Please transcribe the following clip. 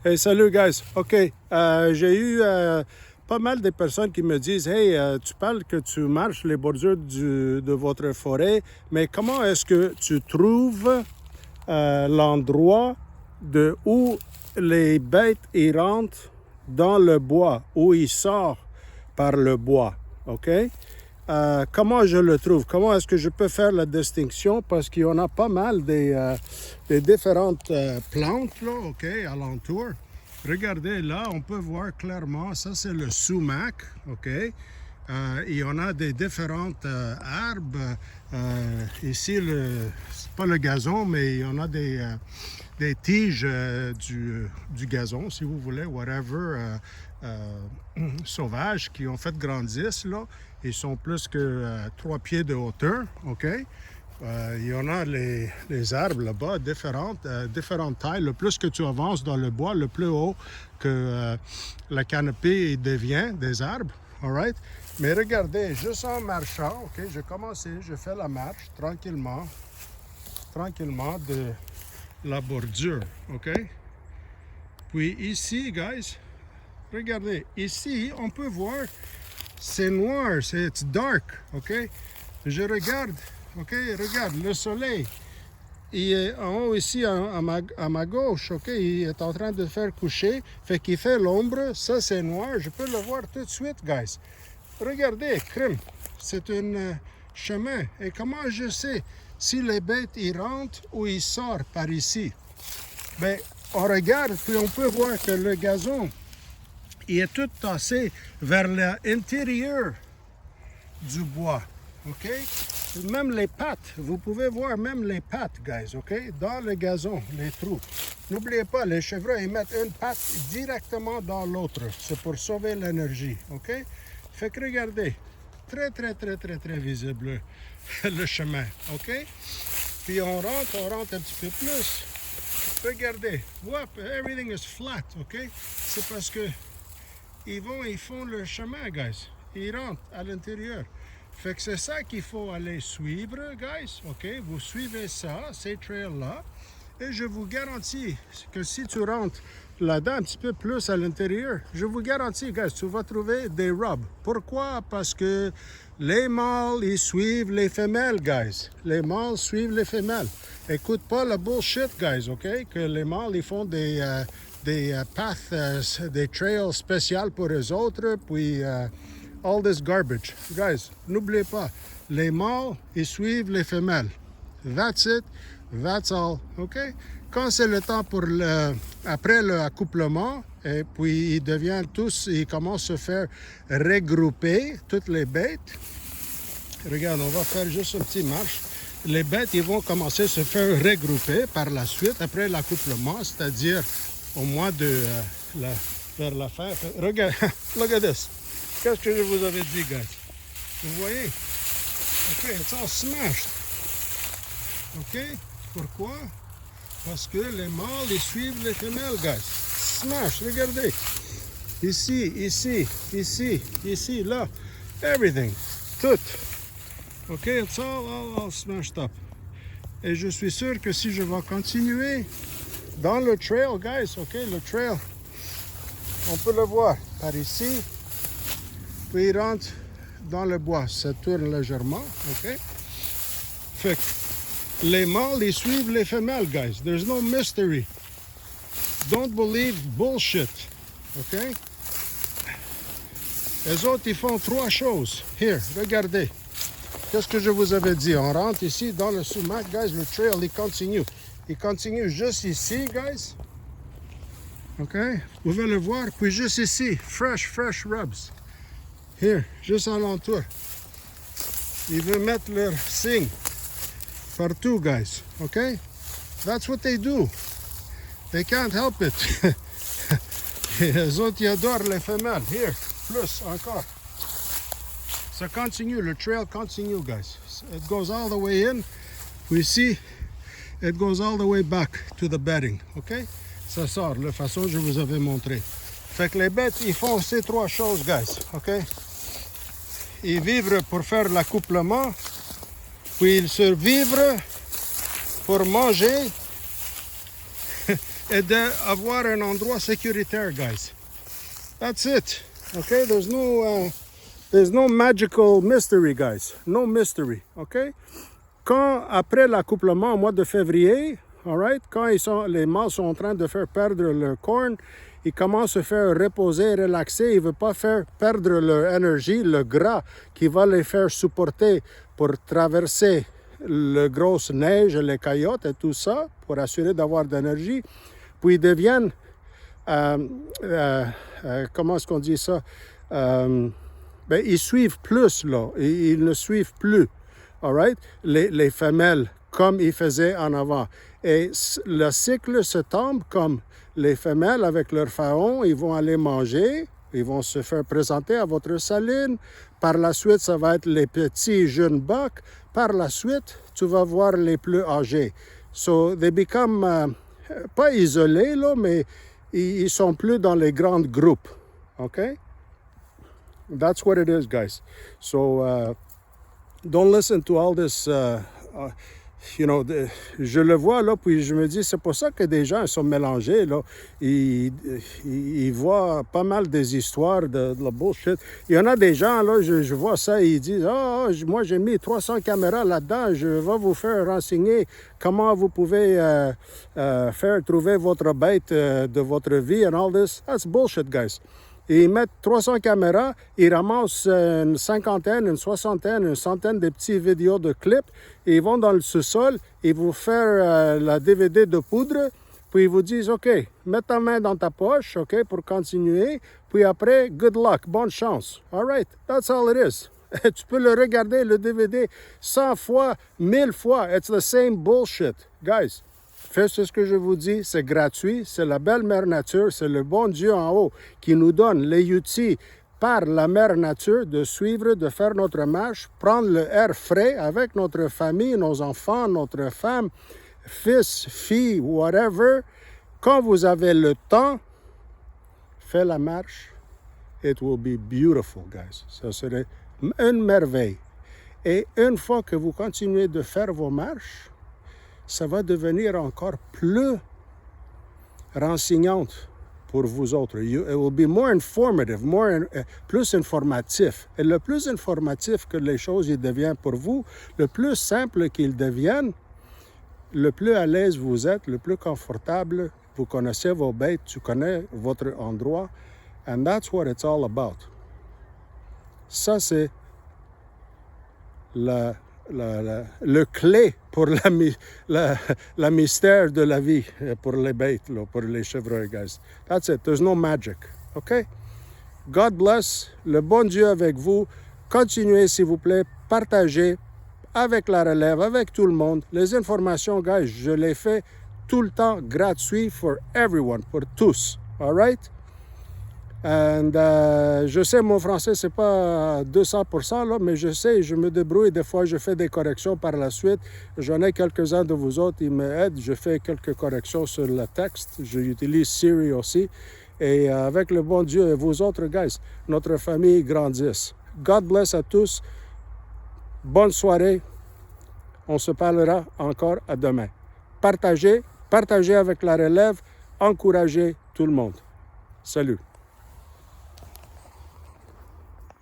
Hey, salut, guys. OK. J'ai eu pas mal de personnes qui me disent Hey, tu parles que tu marches les bordures de votre forêt, mais comment est-ce que tu trouves l'endroit de où les bêtes ils rentrent dans le bois, où ils sortent par le bois? OK? Comment je le trouve? Comment est-ce que je peux faire la distinction? Parce qu'il y en a pas mal des différentes plantes là, OK, alentour. Regardez là, on peut voir clairement, ça c'est le sumac, OK? Il y en a des différentes arbres. Ici, c'est pas le gazon, mais il y en a des tiges du gazon, si vous voulez, whatever, sauvages qui ont fait grandir là. Ils sont plus que 3 pieds de hauteur, OK? Il y en a les arbres là-bas, différentes tailles. Le plus que tu avances dans le bois, le plus haut que la canopée devient des arbres, all right? Mais regardez, juste en marchant, OK, j'ai commencé, je fais la marche tranquillement de la bordure, OK? Puis ici, guys, regardez, ici, on peut voir, c'est noir, c'est dark, OK? Je regarde, OK, regarde, le soleil, il est en haut ici, à ma gauche, OK? Il est en train de faire coucher, fait qu'il fait l'ombre, ça c'est noir, je peux le voir tout de suite, guys. Regardez, crime, c'est un chemin. Et comment je sais si les bêtes ils rentrent ou ils sortent par ici? Bien, on regarde, puis on peut voir que le gazon, il est tout tassé vers l'intérieur du bois, OK? Même les pattes, vous pouvez voir même les pattes, guys, OK? Dans le gazon, les trous. N'oubliez pas, les chevreuils, ils mettent une patte directement dans l'autre. C'est pour sauver l'énergie, OK? Fait que regardez, très visible le chemin, OK? Puis on rentre un petit peu plus. Regardez, whoop, everything is flat, OK? C'est parce que ils font le chemin, guys. Ils rentrent à l'intérieur. Fait que c'est ça qu'il faut aller suivre, guys, OK? Vous suivez ça, ces trails-là, et je vous garantis que si tu rentres là-dedans un petit peu plus à l'intérieur, je vous garantis, guys, tu vas trouver des rubs. Pourquoi? Parce que les mâles, ils suivent les femelles, guys. Les mâles suivent les femelles. Écoute pas le bullshit, guys, OK? Que les mâles, ils font des paths, des trails spéciaux pour eux autres, puis all this garbage. Guys, n'oubliez pas, les mâles, ils suivent les femelles. That's it. That's all, OK? Quand c'est le temps pour après l'accouplement, et puis ils commencent à se faire regrouper, toutes les bêtes. Regarde, on va faire juste une petite marche. Les bêtes, ils vont commencer à se faire regrouper par la suite, après l'accouplement, c'est-à-dire au mois de vers la fin. Regarde, look at this. Qu'est-ce que je vous avais dit, guys? Vous voyez? OK, it's all smashed. OK? Pourquoi? Parce que les mâles, ils suivent les femelles, guys. Smash, regardez. Ici, là. Everything. Tout. OK, it's all smashed up. Et je suis sûr que si je vais continuer dans le trail, guys, OK, le trail, on peut le voir par ici. Puis il rentre dans le bois. Ça tourne légèrement, OK? Fait que les mâles, ils suivent les femelles, guys. There's no mystery. Don't believe bullshit. OK? Les autres, ils font 3 choses. Here, regardez. Qu'est-ce que je vous avais dit? On rentre ici dans le sumac, guys. Le trail, il continue. Il continue juste ici, guys. OK? Vous pouvez le voir. Puis juste ici, fresh rubs. Here, juste alentour. Ils veulent mettre leur signe. Partout, guys, okay? That's what they do. They can't help it. Les autres, ils adorent les femelles. Here, plus, encore. Ça continue, le trail continue, guys. It goes all the way in. We see, it goes all the way back to the bedding, okay? Ça sort, de la façon que je vous avais montré. Fait que les bêtes, ils font ces 3 choses, guys, okay? Ils vivent pour faire l'accouplement. Puis ils survivent pour manger et d'avoir un endroit sécuritaire, guys. That's it. Okay, there's no magical mystery, guys. No mystery, okay? Quand, après l'accouplement au mois de février, all right, quand les mâles sont en train de faire perdre leur corne, ils commencent à se faire reposer, relaxer. Ils ne veulent pas faire perdre leur énergie, le gras qui va les faire supporter pour traverser la grosse neige, les caillottes et tout ça, pour assurer d'avoir de l'énergie. Puis ils deviennent, comment est-ce qu'on dit ça? Ils suivent plus, là. Ils ne suivent plus, all right? Les femelles, comme ils faisaient en avant. Et le cycle se tombe comme les femelles avec leurs faons, ils vont aller manger, ils vont se faire présenter à votre saline. Par la suite, ça va être les petits jeunes bucks. Par la suite, tu vas voir les plus âgés. So, they become, pas isolés, là, mais ils sont plus dans les grands groupes. OK? That's what it is, guys. So, don't listen to all this... je le vois, là, puis je me dis, c'est pour ça que des gens sont mélangés, là. Ils voient pas mal des histoires de la bullshit. Il y en a des gens, là, je vois ça, ils disent, moi, j'ai mis 300 caméras là-dedans, je vais vous faire renseigner comment vous pouvez faire trouver votre bête de votre vie and all this. That's bullshit, guys. Ils mettent 300 caméras, ils ramassent une cinquantaine, une soixantaine, une centaine de petits vidéos de clips, et ils vont dans le sous-sol, ils vous font la DVD de poudre, puis ils vous disent, OK, mets ta main dans ta poche, OK, pour continuer, puis après, good luck, bonne chance. All right, that's all it is. Tu peux le regarder, le DVD, 100 fois, 1000 fois, it's the same bullshit, guys. Faites ce que je vous dis, c'est gratuit, c'est la belle mère nature, c'est le bon Dieu en haut qui nous donne les outils par la mère nature de suivre, de faire notre marche, prendre le air frais avec notre famille, nos enfants, notre femme, fils, fille, whatever. Quand vous avez le temps, faites la marche. It will be beautiful, guys. Ça serait une merveille. Et une fois que vous continuez de faire vos marches, ça va devenir encore plus renseignante pour vous autres. It will be more informative, plus informatif. Et le plus informatif que les choses y deviennent pour vous, le plus simple qu'ils deviennent, le plus à l'aise vous êtes, le plus confortable, vous connaissez vos bêtes, tu connais votre endroit. And that's what it's all about. Ça, c'est le clé pour la mystère de la vie, pour les bêtes, là, pour les chevreuils, guys. That's it. There's no magic. OK? God bless. Le bon Dieu avec vous. Continuez, s'il vous plaît. Partagez avec la relève, avec tout le monde. Les informations, guys, je les fais tout le temps gratuit for everyone, pour tous. All right? And, je sais, mon français, c'est pas 200%, là, mais je sais, je me débrouille. Des fois, je fais des corrections par la suite. J'en ai quelques-uns de vous autres, ils m'aident. Je fais quelques corrections sur le texte. J'utilise Siri aussi. Et avec le bon Dieu et vous autres, guys, notre famille grandisse. God bless à tous. Bonne soirée. On se parlera encore à demain. Partagez avec la relève. Encouragez tout le monde. Salut.